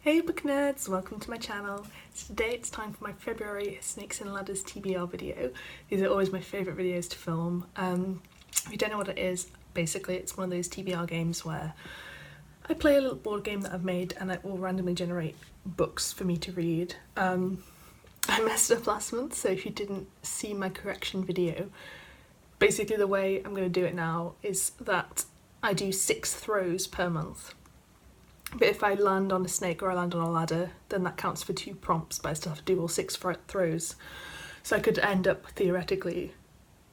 Hey book nerds, welcome to my channel. So today it's time for my February Snakes and Ladders TBR video. These are always my favourite videos to film. If you don't know what it is, basically it's one of those TBR games where I play a little board game that I've made and it will randomly generate books for me to read. I messed up last month, so if you didn't see my correction video, basically the way I'm going to do it now is that I do 6 throws per month. But if I land on a snake or I land on a ladder, then that counts for 2 prompts, but I still have to do all 6 throws. So I could end up, theoretically,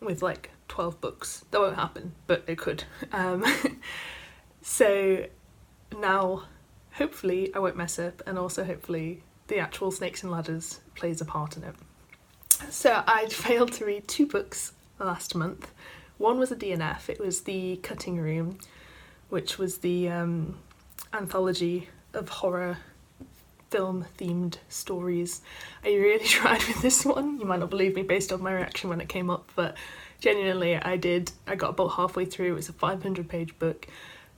with like 12 books. That won't happen, but it could. So now, hopefully, I won't mess up, and also hopefully the actual Snakes and Ladders plays a part in it. So I failed to read 2 books last month. One was a DNF, it was The Cutting Room, which was the anthology of horror film themed stories. I really tried with this one. You might not believe me based on my reaction when it came up, but genuinely I did. I got about halfway through. It was a 500-page book.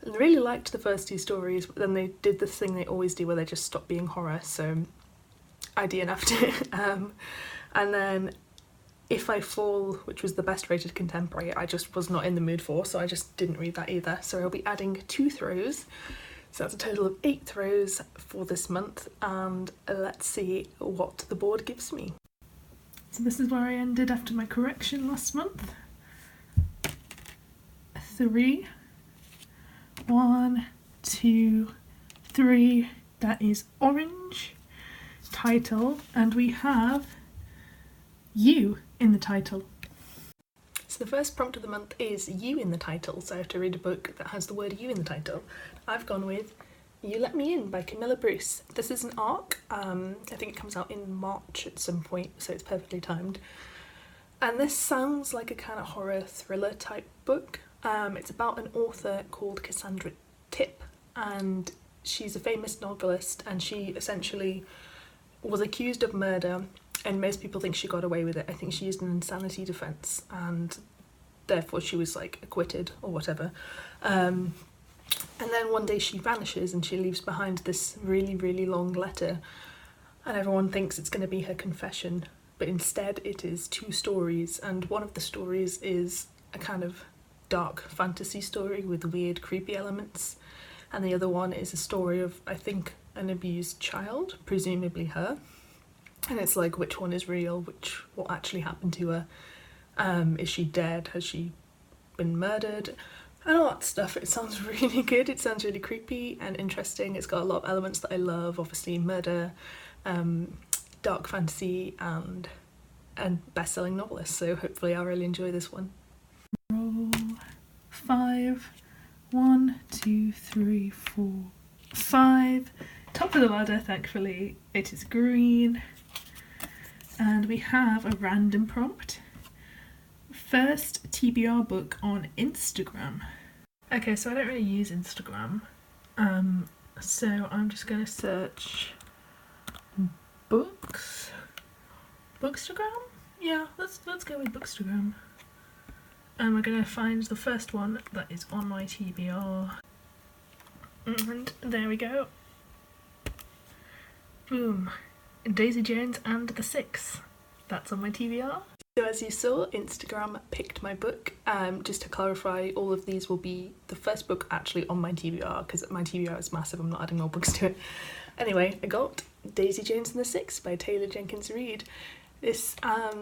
I really liked the first 2 stories, but then they did this thing they always do where they just stop being horror, so I DNF'd it. And then If I Fall, which was the best rated contemporary, I just was not in the mood for, so I just didn't read that either. So I'll be adding 2 throws. So that's a total of 8 throws for this month, and let's see what the board gives me. So this is where I ended after my correction last month. 3. 1, 2, 3. That is orange. Title, and we have You in the title. So the first prompt of the month is You in the title, so I have to read a book that has the word You in the title. I've gone with You Let Me In by Camilla Bruce. This is an ARC, I think it comes out in March at some point, so it's perfectly timed. And this sounds like a kind of horror thriller type book. It's about an author called Cassandra Tipp, and she's a famous novelist, and she essentially was accused of murder, and most people think she got away with it. I think she used an insanity defence, and therefore she was like acquitted or whatever. And then one day she vanishes and she leaves behind this really, really long letter, and everyone thinks it's going to be her confession, but instead it is 2 stories, and one of the stories is a kind of dark fantasy story with weird, creepy elements, and the other one is a story of, I think, an abused child, presumably her. And it's like, which one is real, what actually happened to her, is she dead, has she been murdered, and all that stuff. It sounds really good, it sounds really creepy and interesting. It's got a lot of elements that I love, obviously murder, dark fantasy, and best-selling novelist, so hopefully I'll really enjoy this one. Roll 5, 1, 2, 3, 4, 5. Top of the ladder, thankfully, it is green. And we have a random prompt. First TBR book on Instagram. Okay, so I don't really use Instagram. So I'm just going to search books. Bookstagram? Yeah, let's go with Bookstagram. And we're going to find the first one that is on my TBR. And there we go. Boom. Daisy Jones and the Six. That's on my TBR. So as you saw, Instagram picked my book. Just to clarify, all of these will be the first book actually on my TBR, because my TBR is massive, I'm not adding more books to it. Anyway, I got Daisy Jones and the Six by Jenkins Reid. This, I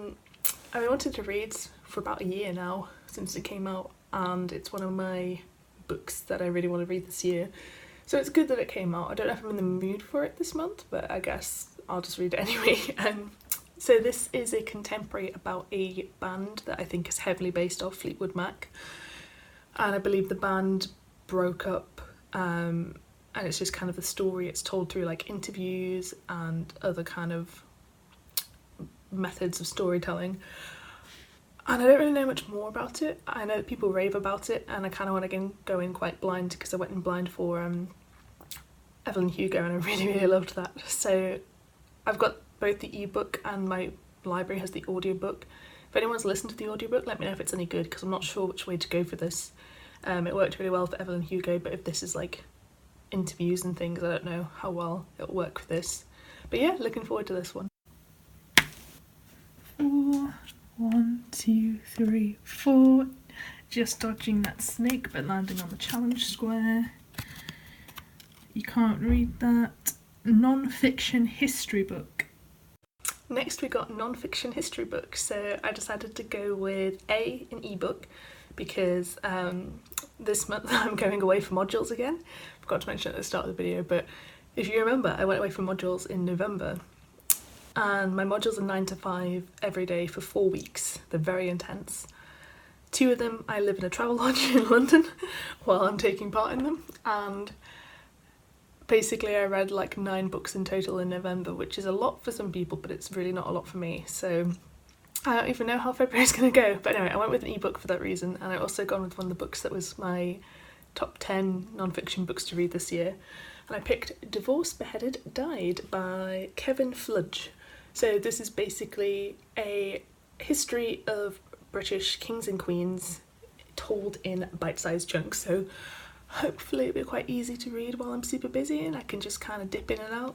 wanted to read for about a year now, since it came out, and it's one of my books that I really want to read this year. So it's good that it came out. I don't know if I'm in the mood for it this month, but I guess I'll just read it anyway. So this is a contemporary about a band that I think is heavily based off Fleetwood Mac, and I believe the band broke up, and it's just kind of the story. It's told through like interviews and other kind of methods of storytelling, and I don't really know much more about it. I know that people rave about it, and I kind of want to go in quite blind, because I went in blind for Evelyn Hugo, and I really, really loved that. So I've got both the ebook and my library has the audiobook. If anyone's listened to the audiobook, let me know if it's any good, because I'm not sure which way to go for this. It worked really well for Evelyn Hugo, but if this is like interviews and things. I don't know how well it'll work with this. But yeah, looking forward to this one. 4, 1, 2, 3, 4. Just dodging that snake but landing on the challenge square. You can't read that. Non-fiction history book. Next we got non-fiction history book, so I decided to go with an ebook because this month I'm going away for modules again. Forgot to mention at the start of the video, but if you remember, I went away for modules in November, and my modules are 9 to 5 every day for 4 weeks. They're very intense. 2 of them I live in a travel lodge in London while I'm taking part in them, and basically I read like 9 books in total in November, which is a lot for some people, but it's really not a lot for me. So I don't even know how February's going to go. But anyway, I went with an ebook for that reason, and I also gone with one of the books that was my top 10 non-fiction books to read this year. And I picked Divorced, Beheaded, Died by Kevin Fludge. So this is basically a history of British kings and queens told in bite-sized chunks. So hopefully it'll be quite easy to read while I'm super busy and I can just kind of dip in and out.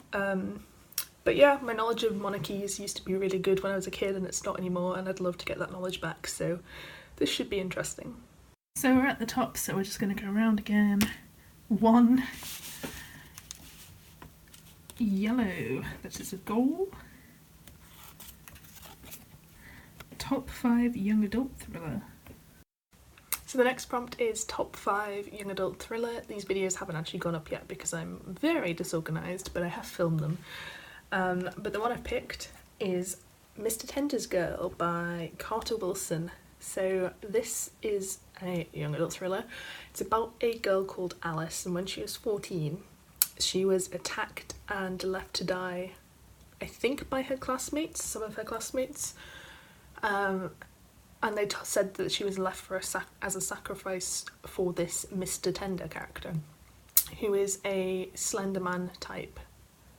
But yeah, my knowledge of monarchies used to be really good when I was a kid and it's not anymore, and I'd love to get that knowledge back, so this should be interesting. So we're at the top, so we're just going to go around again. 1 yellow, that is a goal. Top 5 young adult thriller. So the next prompt is top 5 young adult thriller. These videos haven't actually gone up yet because I'm very disorganised, but I have filmed them. But the one I've picked is Mr. Tender's Girl by Carter Wilson. So this is a young adult thriller. It's about a girl called Alice, and when she was 14 she was attacked and left to die, I think by her classmates, some of her classmates. And they said that she was left for as a sacrifice for this Mr. Tender character, who is a Slenderman type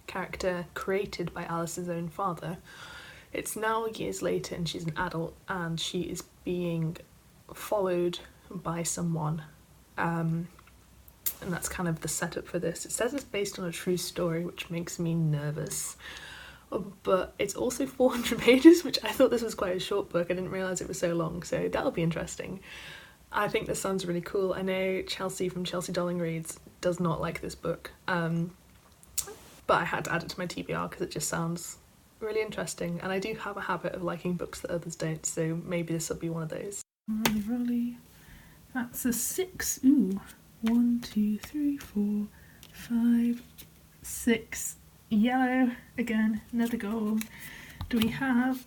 character created by Alice's own father. It's now years later and she's an adult and she is being followed by someone, and that's kind of the setup for this. It says it's based on a true story, which makes me nervous. But it's also 400 pages, which I thought this was quite a short book. I didn't realise it was so long, so that'll be interesting. I think this sounds really cool. I know Chelsea from Chelsea Darling Reads does not like this book, but I had to add it to my TBR because it just sounds really interesting, and I do have a habit of liking books that others don't, so maybe this will be one of those. Rolly. That's a 6. Ooh. 1, 2, 3, 4, 5, 6. Yellow again, another goal. Do we have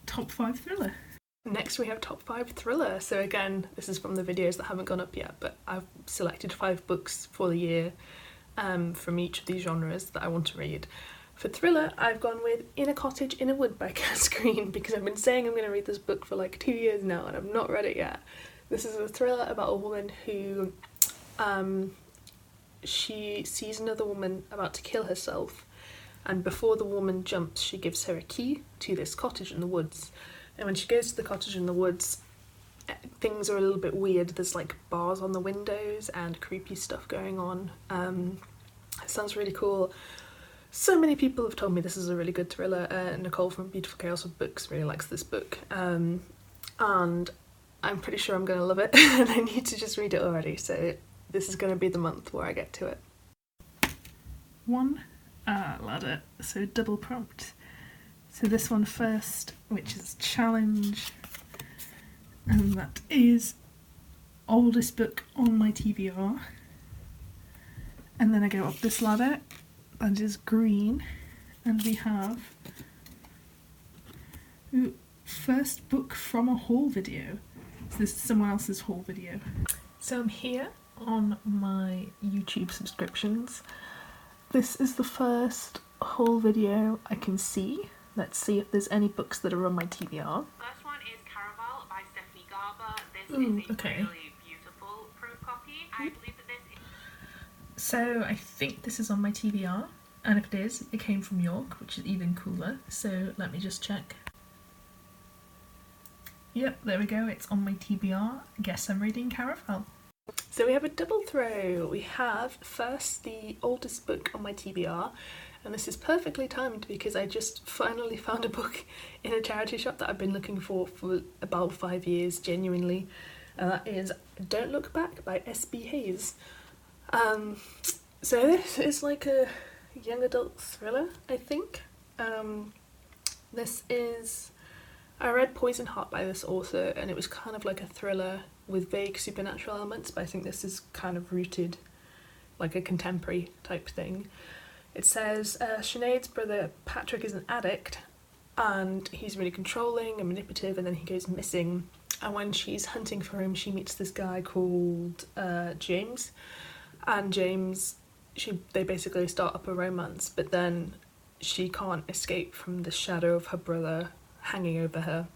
top 5 thriller? Next we have top 5 thriller. So again, this is from the videos that haven't gone up yet, but I've selected 5 books for the year from each of these genres that I want to read. For thriller, I've gone with In a Cottage in a Wood by Cass Green, because I've been saying I'm going to read this book for like 2 years now and I've not read it yet. This is a thriller about a woman who she sees another woman about to kill herself, and before the woman jumps she gives her a key to this cottage in the woods, and when she goes to the cottage in the woods things are a little bit weird. There's like bars on the windows and creepy stuff going on. It sounds really cool. So many people have told me this is a really good thriller. Nicole from Beautiful Chaos of Books really likes this book, and I'm pretty sure I'm going to love it and I need to just read it already, so this is going to be the month where I get to it. 1 ladder, so double prompt. So this one first, which is challenge, and that is oldest book on my TBR. And then I go up this ladder, that is green, and we have first book from a haul video. So this is someone else's haul video. So I'm here on my YouTube subscriptions. This is the first haul video I can see. Let's see if there's any books that are on my TBR. First one is Caraval by Stephanie Garber. This is a really beautiful proof copy. I believe that this is... So I think this is on my TBR, and if it is, it came from York, which is even cooler. So let me just check. Yep, there we go, it's on my TBR. Guess I'm reading Caraval. So we have a double throw. We have first the oldest book on my TBR, and this is perfectly timed because I just finally found a book in a charity shop that I've been looking for about 5 years, genuinely, and that is Don't Look Back by S.B. Hayes. So this is like a young adult thriller, I think. I read Poison Heart by this author, and it was kind of like a thriller with vague supernatural elements, but I think this is kind of rooted like a contemporary type thing. It says Sinead's brother Patrick is an addict, and he's really controlling and manipulative, and then he goes missing, and when she's hunting for him she meets this guy called James, and James, they basically start up a romance, but then she can't escape from the shadow of her brother hanging over her.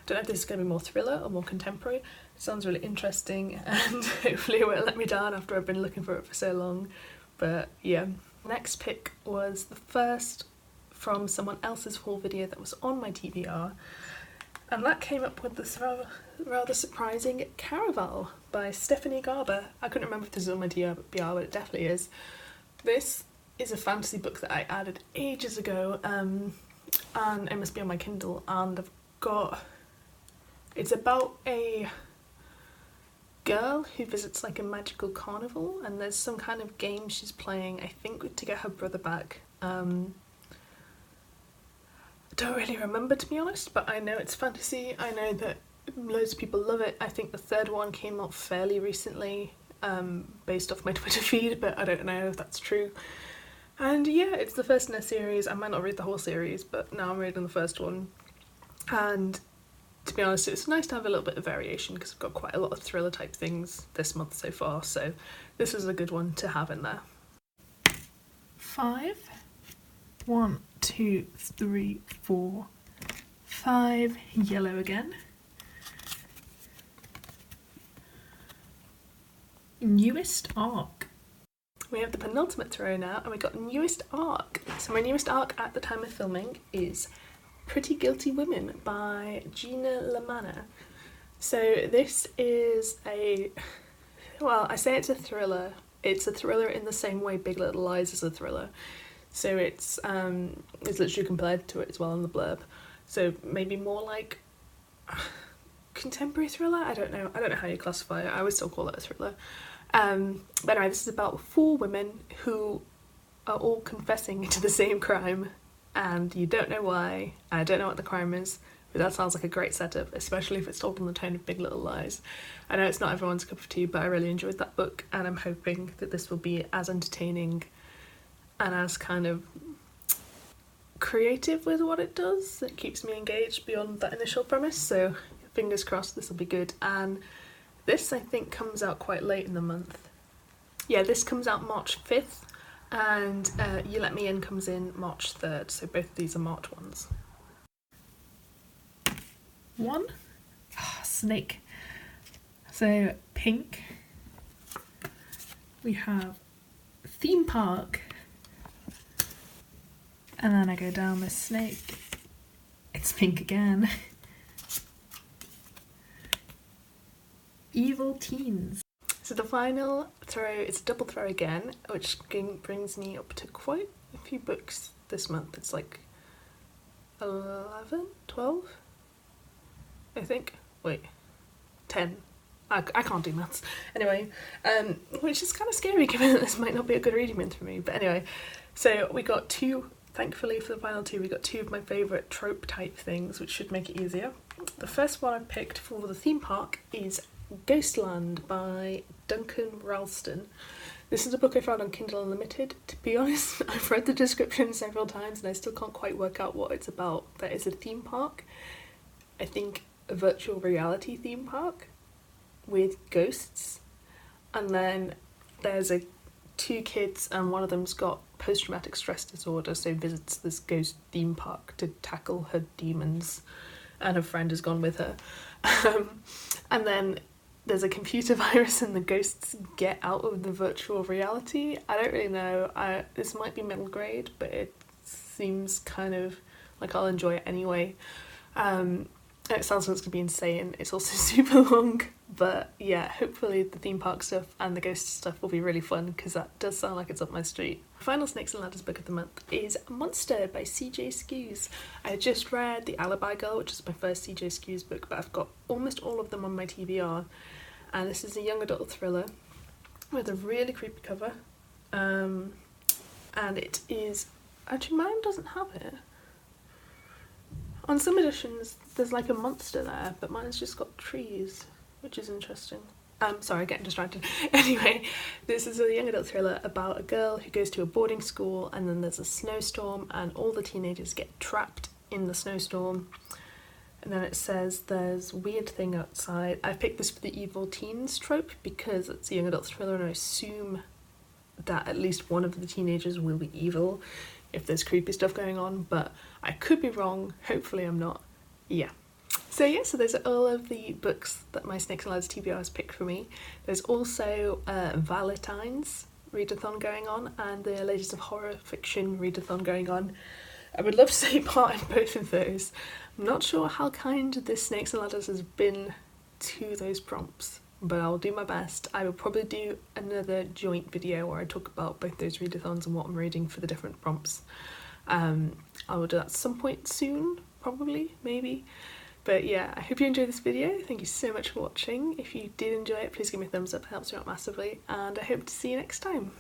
Don't know if this is going to be more thriller or more contemporary. It sounds really interesting, and hopefully it won't let me down after I've been looking for it for so long. But yeah. Next pick was the first from someone else's haul video that was on my TBR, and that came up with this rather surprising Caraval by Stephanie Garber. I couldn't remember if this is on my TBR, but it definitely is. This is a fantasy book that I added ages ago, and it must be on my Kindle, and it's about a girl who visits like a magical carnival, and there's some kind of game she's playing, I think to get her brother back. I don't really remember, to be honest, but I know it's fantasy. I know that loads of people love it. I think the third one came out fairly recently, based off my Twitter feed, but I don't know if that's true. And yeah, it's the first in a series. I might not read the whole series, but now I'm reading the first one. And to be honest, it's nice to have a little bit of variation because I've got quite a lot of thriller type things this month so far, so this is a good one to have in there. 5. 1, 2, 3, 4, 5. Yellow again. Newest arc. We have the penultimate throw now, and we got newest arc. So my newest arc at the time of filming is Pretty Guilty Women by Gina LaManna. So this is I say it's a thriller. It's a thriller in the same way Big Little Lies is a thriller. So it's literally compared to it as well in the blurb. So maybe more like contemporary thriller? I don't know how you classify it. I would still call it a thriller. But anyway, this is about 4 women who are all confessing to the same crime, and you don't know why. I don't know what the crime is, but that sounds like a great setup, especially if it's told in the tone of Big Little Lies. I know it's not everyone's cup of tea, but I really enjoyed that book, and I'm hoping that this will be as entertaining and as kind of creative with what it does. It keeps me engaged beyond that initial premise, so fingers crossed this will be good. And this, I think, comes out quite late in the month. Yeah, this comes out March 5th, and You Let Me In comes in March 3rd, so both of these are March ones. 1. Snake. So, pink. We have theme park. And then I go down the snake. It's pink again. Evil teens. So the final throw is a double throw again, which brings me up to quite a few books this month. It's like 11, 12, I think. Wait, 10. I can't do maths. Anyway, which is kind of scary given that this might not be a good reading month for me. But anyway, so we got 2, thankfully for the final 2, we got 2 of my favourite trope type things, which should make it easier. The first one I picked for the theme park is Ghostland by Duncan Ralston. This is a book I found on Kindle Unlimited. To be honest, I've read the description several times and I still can't quite work out what it's about. There is a theme park, I think a virtual reality theme park with ghosts, and then there's 2 kids and one of them's got post-traumatic stress disorder, so visits this ghost theme park to tackle her demons, and her friend has gone with her. And then there's a computer virus and the ghosts get out of the virtual reality. I don't really know. This might be middle grade, but it seems kind of like I'll enjoy it anyway. It sounds like it's going to be insane. It's also super long. But yeah, hopefully the theme park stuff and the ghost stuff will be really fun, because that does sound like it's up my street. Final Snakes and Ladders book of the month is Monster by CJ Skuse. I just read The Alibi Girl, which is my first CJ Skuse book, but I've got almost all of them on my TBR. And this is a young adult thriller with a really creepy cover. And it is... Actually, mine doesn't have it. On some editions, there's like a monster there, but mine's just got trees, which is interesting. Sorry, getting distracted. Anyway, this is a young adult thriller about a girl who goes to a boarding school, and then there's a snowstorm and all the teenagers get trapped in the snowstorm. And then it says there's a weird thing outside. I picked this for the evil teens trope because it's a young adult thriller, and I assume that at least one of the teenagers will be evil if there's creepy stuff going on, but I could be wrong. Hopefully I'm not. Yeah. So yeah, so those are all of the books that my Snakes and Ladders TBR has picked for me. There's also Valentine's readathon going on, and the Ladies of Horror Fiction readathon going on. I would love to take part in both of those. I'm not sure how kind this Snakes and Ladders has been to those prompts, but I'll do my best. I will probably do another joint video where I talk about both those readathons and what I'm reading for the different prompts. I will do that at some point soon, probably, maybe. But yeah, I hope you enjoyed this video. Thank you so much for watching. If you did enjoy it, please give me a thumbs up, it helps me out massively, and I hope to see you next time.